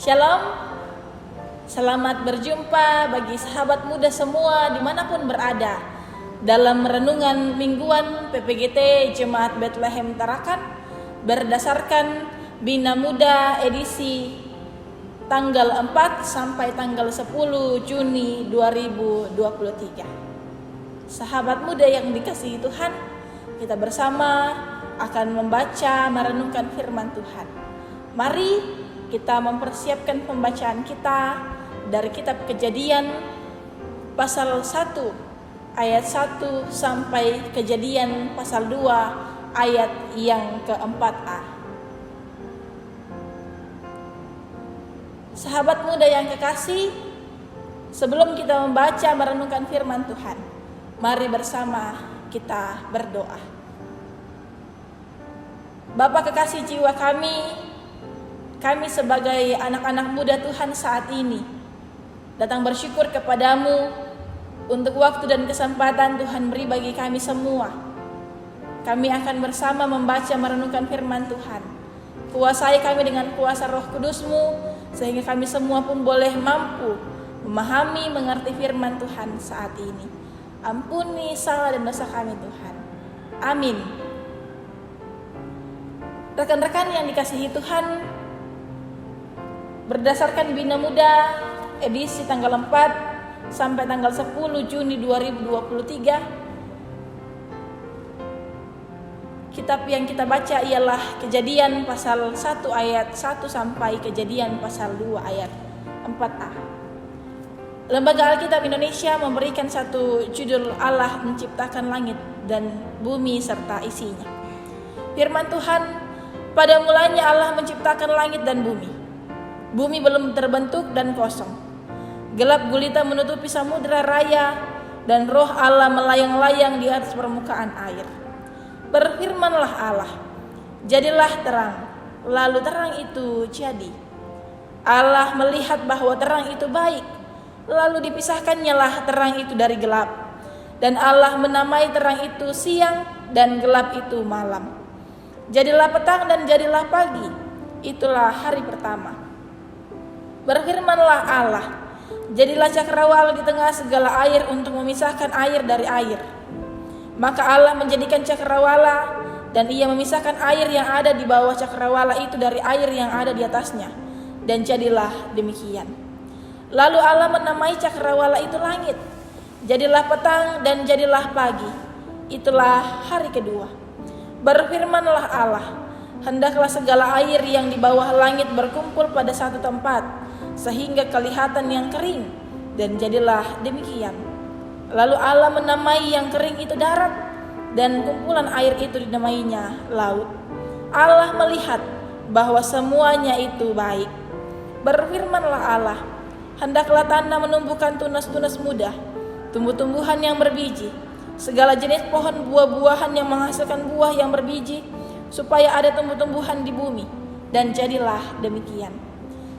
Shalom, selamat berjumpa bagi sahabat muda semua dimanapun berada dalam renungan mingguan PPGT Jemaat Bethlehem Tarakan berdasarkan Bina Muda edisi tanggal 4 sampai tanggal 10 Juni 2023. Sahabat muda yang dikasihi Tuhan, kita bersama akan membaca merenungkan firman Tuhan. Mari kita mempersiapkan pembacaan kita dari kitab Kejadian pasal 1 ayat 1 sampai Kejadian pasal 2 ayat yang keempat-a. Sahabat muda yang kekasih, sebelum kita membaca merenungkan firman Tuhan, mari bersama kita berdoa. Bapa kekasih jiwa kami sebagai anak-anak muda Tuhan saat ini datang bersyukur kepadamu untuk waktu dan kesempatan Tuhan beri bagi kami semua. Kami akan bersama membaca merenungkan firman Tuhan. Kuasai kami dengan kuasa Roh Kudus-Mu sehingga kami semua pun boleh mampu memahami, mengerti firman Tuhan saat ini. Ampuni salah dan dosa kami Tuhan. Amin. Rekan-rekan yang dikasihi Tuhan, berdasarkan Bina Muda edisi tanggal 4 sampai tanggal 10 Juni 2023, kitab yang kita baca ialah Kejadian pasal 1 ayat 1 sampai Kejadian pasal 2 ayat 4a. Lembaga Alkitab Indonesia memberikan satu judul, Allah menciptakan langit dan bumi serta isinya. Firman Tuhan, pada mulanya Allah menciptakan langit dan bumi. Bumi belum terbentuk dan kosong. Gelap gulita menutupi samudera raya dan roh Allah melayang-layang di atas permukaan air. Berfirmanlah Allah, jadilah terang. Lalu terang itu jadi. Allah melihat bahwa terang itu baik. Lalu dipisahkannyalah terang itu dari gelap. Dan Allah menamai terang itu siang dan gelap itu malam. Jadilah petang dan jadilah pagi. Itulah hari pertama. Berfirmanlah Allah, jadilah cakrawala di tengah segala air untuk memisahkan air dari air. Maka Allah menjadikan cakrawala, dan ia memisahkan air yang ada di bawah cakrawala itu dari air yang ada di atasnya. Dan jadilah demikian. Lalu Allah menamai cakrawala itu langit. Jadilah petang dan jadilah pagi. Itulah hari kedua. Berfirmanlah Allah, hendaklah segala air yang di bawah langit berkumpul pada satu tempat, sehingga kelihatan yang kering, dan jadilah demikian. Lalu Allah menamai yang kering itu darat, dan kumpulan air itu dinamainya laut. Allah melihat bahwa semuanya itu baik. Berfirmanlah Allah, hendaklah tanah menumbuhkan tunas-tunas muda, tumbuh-tumbuhan yang berbiji, segala jenis pohon buah-buahan yang menghasilkan buah yang berbiji, supaya ada tumbuh-tumbuhan di bumi. Dan jadilah demikian.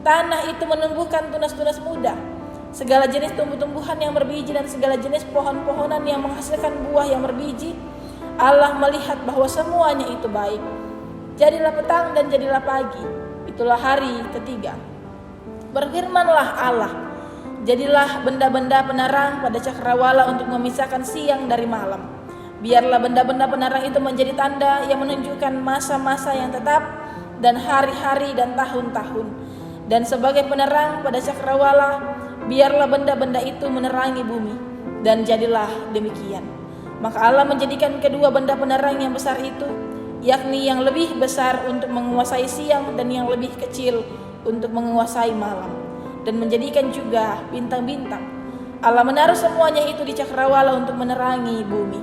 Tanah itu menumbuhkan tunas-tunas muda, segala jenis tumbuh-tumbuhan yang berbiji dan segala jenis pohon-pohonan yang menghasilkan buah yang berbiji. Allah melihat bahwa semuanya itu baik. Jadilah petang dan jadilah pagi. Itulah hari ketiga. Berfirmanlah Allah, jadilah benda-benda penerang pada cakrawala untuk memisahkan siang dari malam. Biarlah benda-benda penerang itu menjadi tanda yang menunjukkan masa-masa yang tetap dan hari-hari dan tahun-tahun. Dan sebagai penerang pada cakrawala, biarlah benda-benda itu menerangi bumi. Dan jadilah demikian. Maka Allah menjadikan kedua benda penerang yang besar itu, yakni yang lebih besar untuk menguasai siang dan yang lebih kecil untuk menguasai malam. Dan menjadikan juga bintang-bintang. Allah menaruh semuanya itu di cakrawala untuk menerangi bumi,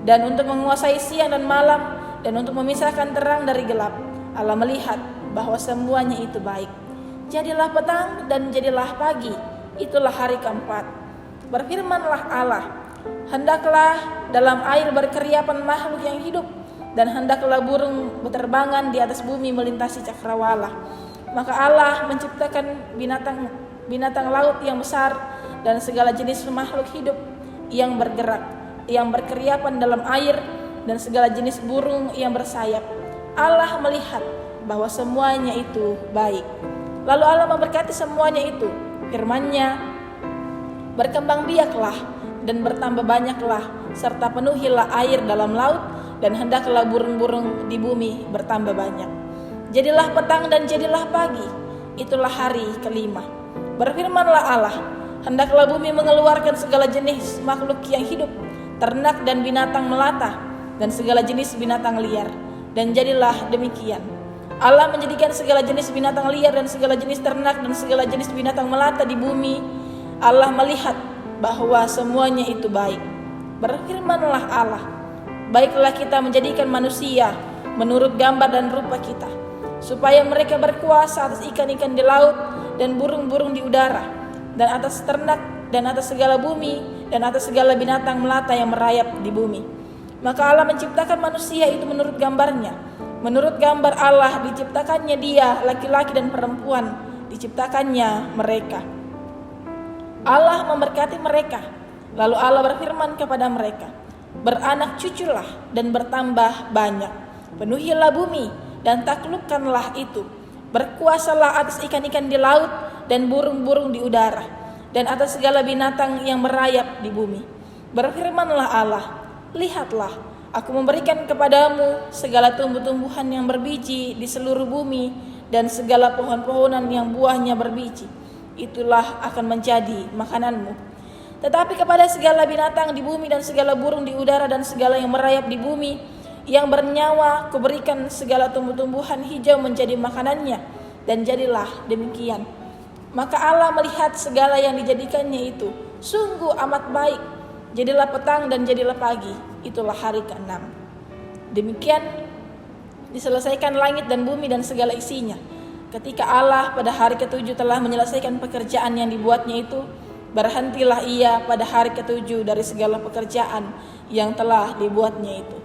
dan untuk menguasai siang dan malam, dan untuk memisahkan terang dari gelap. Allah melihat bahwa semuanya itu baik. Jadilah petang dan jadilah pagi. Itulah hari keempat. Berfirmanlah Allah, hendaklah dalam air berkeriapan makhluk yang hidup, dan hendaklah burung berterbangan di atas bumi melintasi cakrawala. Maka Allah menciptakan binatang laut yang besar dan segala jenis makhluk hidup yang bergerak, yang berkeriapan dalam air, dan segala jenis burung yang bersayap. Allah melihat bahwa semuanya itu baik. Lalu Allah memberkati semuanya itu. Firman-Nya, berkembang biaklah dan bertambah banyaklah, serta penuhilah air dalam laut, dan hendaklah burung-burung di bumi bertambah banyak. Jadilah petang dan jadilah pagi, itulah hari kelima. Berfirmanlah Allah, hendaklah bumi mengeluarkan segala jenis makhluk yang hidup, ternak dan binatang melata, dan segala jenis binatang liar. Dan jadilah demikian. Allah menjadikan segala jenis binatang liar dan segala jenis ternak dan segala jenis binatang melata di bumi. Allah melihat bahwa semuanya itu baik. Berfirmanlah Allah, baiklah kita menjadikan manusia menurut gambar dan rupa kita, supaya mereka berkuasa atas ikan-ikan di laut dan burung-burung di udara, dan atas ternak, dan atas segala bumi, dan atas segala binatang melata yang merayap di bumi. Maka Allah menciptakan manusia itu menurut gambarnya. Menurut gambar Allah diciptakannya dia, laki-laki dan perempuan diciptakannya mereka. Allah memberkati mereka. Lalu Allah berfirman kepada mereka, beranak cuculah dan bertambah banyak. Penuhilah bumi dan taklukkanlah itu. Berkuasalah atas ikan-ikan di laut dan burung-burung di udara, dan atas segala binatang yang merayap di bumi. Berfirmanlah Allah, lihatlah, aku memberikan kepadamu segala tumbuh-tumbuhan yang berbiji di seluruh bumi, dan segala pohon-pohonan yang buahnya berbiji. Itulah akan menjadi makananmu. Tetapi kepada segala binatang di bumi dan segala burung di udara dan segala yang merayap di bumi yang bernyawa, kuberikan segala tumbuh-tumbuhan hijau menjadi makanannya. Dan jadilah demikian. Maka Allah melihat segala yang dijadikannya itu sungguh amat baik. Jadilah petang dan jadilah pagi, itulah hari ke-6. Demikian diselesaikan langit dan bumi dan segala isinya. Ketika Allah pada hari ke-7 telah menyelesaikan pekerjaan yang dibuatnya itu, berhentilah ia pada hari ke-7 dari segala pekerjaan yang telah dibuatnya itu.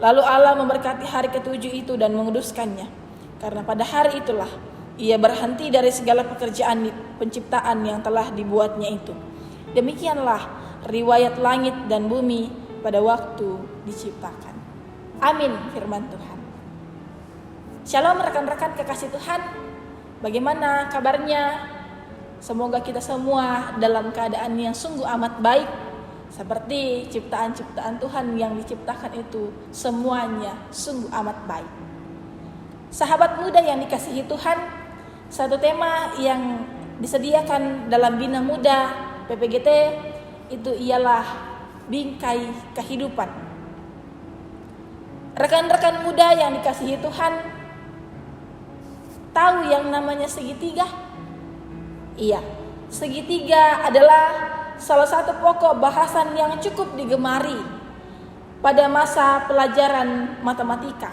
Lalu Allah memberkati hari ke-7 itu dan menguduskannya, karena pada hari itulah ia berhenti dari segala pekerjaan penciptaan yang telah dibuatnya itu. Demikianlah riwayat langit dan bumi pada waktu diciptakan. Amin firman Tuhan. Shalom rekan-rekan kekasih Tuhan. Bagaimana kabarnya? Semoga kita semua dalam keadaan yang sungguh amat baik, seperti ciptaan-ciptaan Tuhan yang diciptakan itu semuanya sungguh amat baik. Sahabat muda yang dikasihi Tuhan, satu tema yang disediakan dalam Bina Muda PPGT itu ialah bingkai kehidupan. Rekan-rekan muda yang dikasihi Tuhan, tahu yang namanya segitiga? Iya, segitiga adalah salah satu pokok bahasan yang cukup digemari pada masa pelajaran matematika.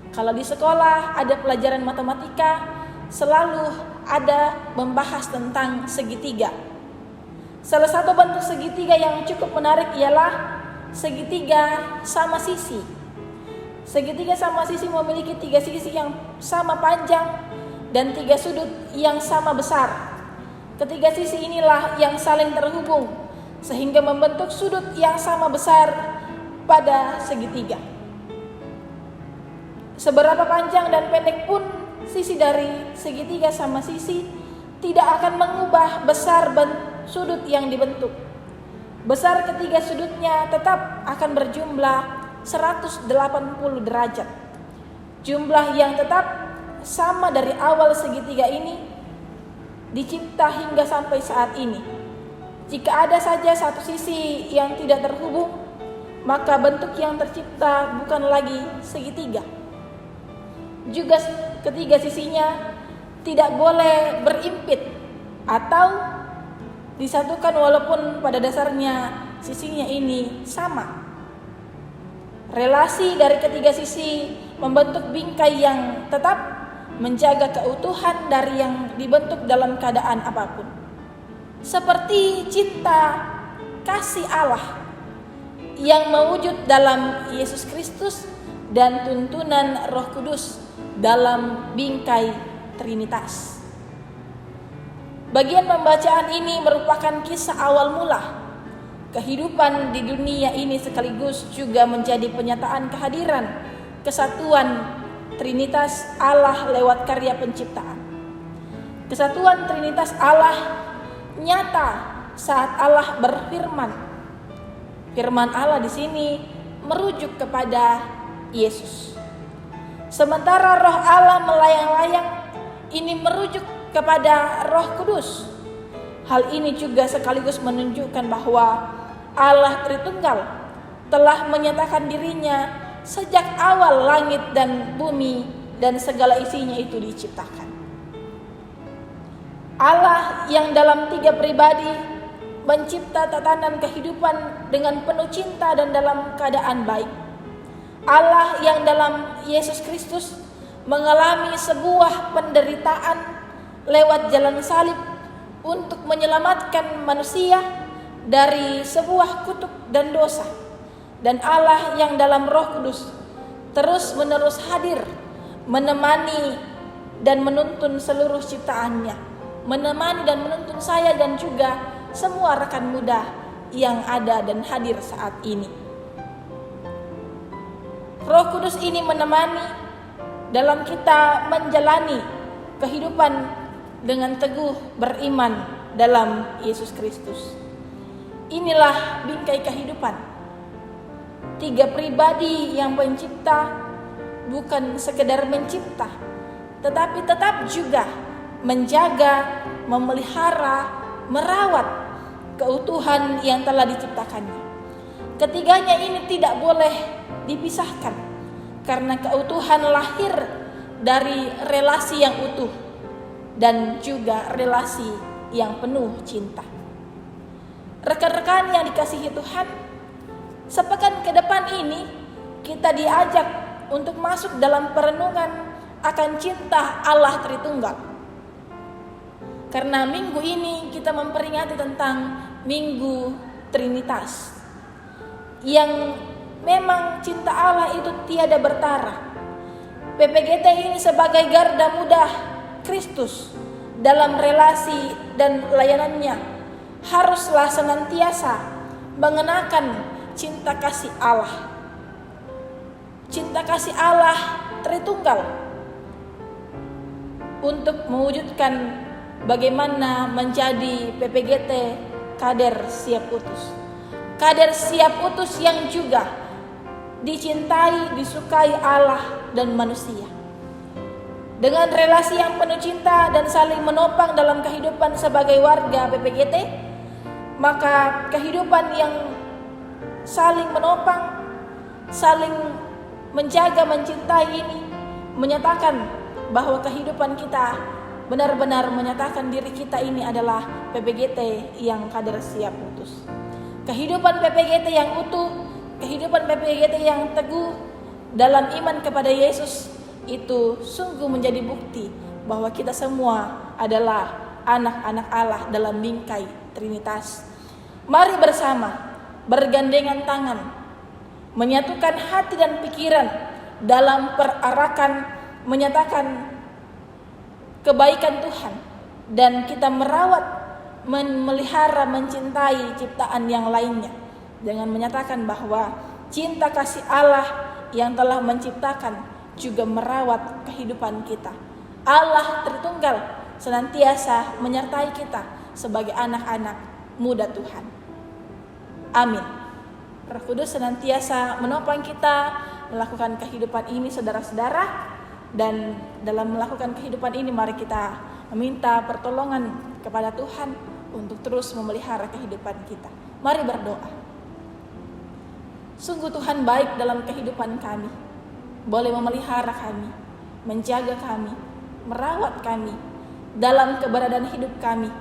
Kalau di sekolah ada pelajaran matematika, selalu ada membahas tentang segitiga. Salah satu bentuk segitiga yang cukup menarik ialah segitiga sama sisi. Segitiga sama sisi memiliki 3 sisi yang sama panjang dan 3 sudut yang sama besar. Ketiga sisi inilah yang saling terhubung sehingga membentuk sudut yang sama besar pada segitiga. Seberapa panjang dan pendek pun sisi dari segitiga sama sisi tidak akan mengubah besar sudut yang dibentuk. Besar ketiga sudutnya tetap akan berjumlah 180 derajat. Jumlah yang tetap sama dari awal segitiga ini dicipta hingga sampai saat ini. Jika ada saja satu sisi yang tidak terhubung, maka bentuk yang tercipta bukan lagi segitiga. Juga ketiga sisinya tidak boleh berimpit atau disatukan walaupun pada dasarnya sisinya ini sama. Relasi dari ketiga sisi membentuk bingkai yang tetap menjaga keutuhan dari yang dibentuk dalam keadaan apapun. Seperti cinta kasih Allah yang mewujud dalam Yesus Kristus dan tuntunan Roh Kudus dalam bingkai Trinitas. Bagian pembacaan ini merupakan kisah awal mula kehidupan di dunia ini sekaligus juga menjadi penyataan kehadiran kesatuan Trinitas Allah lewat karya penciptaan. Kesatuan Trinitas Allah nyata saat Allah berfirman. Firman Allah di sini merujuk kepada Yesus. Sementara Roh Allah melayang-layang, ini merujuk kepada Roh Kudus. Hal ini juga sekaligus menunjukkan bahwa Allah Tritunggal telah menyatakan dirinya sejak awal langit dan bumi dan segala isinya itu diciptakan. Allah yang dalam 3 pribadi mencipta tatanan kehidupan dengan penuh cinta dan dalam keadaan baik. Allah yang dalam Yesus Kristus mengalami sebuah penderitaan lewat jalan salib untuk menyelamatkan manusia dari sebuah kutuk dan dosa. Dan Allah yang dalam Roh Kudus terus menerus hadir, menemani dan menuntun seluruh ciptaannya, menemani dan menuntun saya dan juga semua rekan muda yang ada dan hadir saat ini. Roh Kudus ini menemani dalam kita menjalani kehidupan dengan teguh beriman dalam Yesus Kristus. Inilah bingkai kehidupan. 3 pribadi yang pencipta bukan sekedar mencipta, tetapi tetap juga menjaga, memelihara, merawat keutuhan yang telah diciptakannya. Ketiganya ini tidak boleh dipisahkan, karena keutuhan lahir dari relasi yang utuh dan juga relasi yang penuh cinta. Rekan-rekan yang dikasihi Tuhan, sepekan ke depan ini kita diajak untuk masuk dalam perenungan akan cinta Allah Tritunggal. Karena minggu ini kita memperingati tentang Minggu Trinitas, yang memang cinta Allah itu tiada bertara. PPGT ini sebagai garda muda Kristus dalam relasi dan layanannya haruslah senantiasa mengenakan cinta kasih Allah. Cinta kasih Allah Tritunggal untuk mewujudkan bagaimana menjadi PPGT kader siap utus. Kader siap utus yang juga dicintai, disukai Allah dan manusia. Dengan relasi yang penuh cinta dan saling menopang dalam kehidupan sebagai warga PPGT, maka kehidupan yang saling menopang, saling menjaga, mencintai ini menyatakan bahwa kehidupan kita benar-benar menyatakan diri kita ini adalah PPGT yang kader siap utus. Kehidupan PPGT yang utuh, kehidupan PPGT yang teguh dalam iman kepada Yesus itu sungguh menjadi bukti bahwa kita semua adalah anak-anak Allah dalam bingkai Trinitas. Mari bersama bergandengan tangan, menyatukan hati dan pikiran dalam perarakan menyatakan kebaikan Tuhan, dan kita merawat, memelihara, mencintai ciptaan yang lainnya dengan menyatakan bahwa cinta kasih Allah yang telah menciptakan juga merawat kehidupan kita. Allah Tritunggal senantiasa menyertai kita sebagai anak-anak muda Tuhan. Amin. Roh Kudus senantiasa menopang kita melakukan kehidupan ini, saudara-saudara. Dan dalam melakukan kehidupan ini mari kita meminta pertolongan kepada Tuhan untuk terus memelihara kehidupan kita. Mari berdoa. Sungguh Tuhan baik dalam kehidupan kami, boleh memelihara kami, menjaga kami, merawat kami dalam keberadaan hidup kami.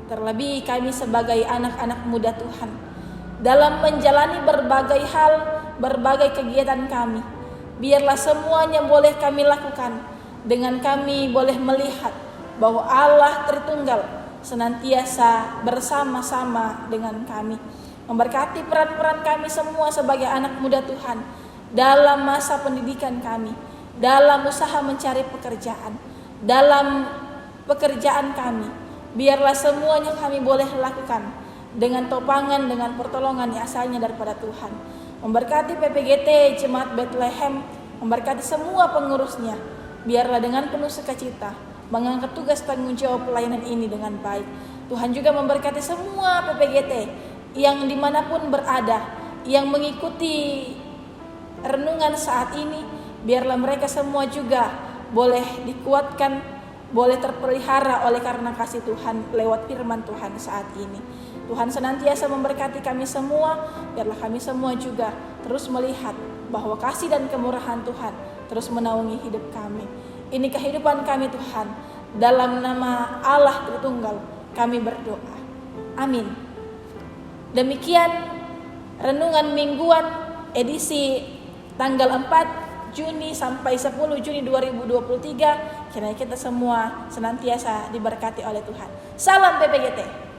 Terlebih kami sebagai anak-anak muda Tuhan, dalam menjalani berbagai hal, berbagai kegiatan kami, biarlah semuanya boleh kami lakukan dengan kami boleh melihat bahwa Allah Tritunggal senantiasa bersama-sama dengan kami. Memberkati peran-peran kami semua sebagai anak muda Tuhan dalam masa pendidikan kami, dalam usaha mencari pekerjaan, dalam pekerjaan kami. Biarlah semuanya kami boleh lakukan dengan topangan, dengan pertolongan yang asalnya daripada Tuhan. Memberkati PPGT Jemaat Bethlehem, memberkati semua pengurusnya. Biarlah dengan penuh sukacita mengangkat tugas tanggung jawab pelayanan ini dengan baik. Tuhan juga memberkati semua PPGT yang dimanapun berada, yang mengikuti renungan saat ini. Biarlah mereka semua juga boleh dikuatkan, boleh terpelihara oleh karena kasih Tuhan lewat firman Tuhan saat ini. Tuhan senantiasa memberkati kami semua. Biarlah kami semua juga terus melihat bahwa kasih dan kemurahan Tuhan terus menaungi hidup kami. Ini kehidupan kami Tuhan. Dalam nama Allah Tritunggal kami berdoa. Amin. Demikian renungan mingguan edisi tanggal 4 Juni sampai 10 Juni 2023. Kiranya kita semua senantiasa diberkati oleh Tuhan. Salam PPGT.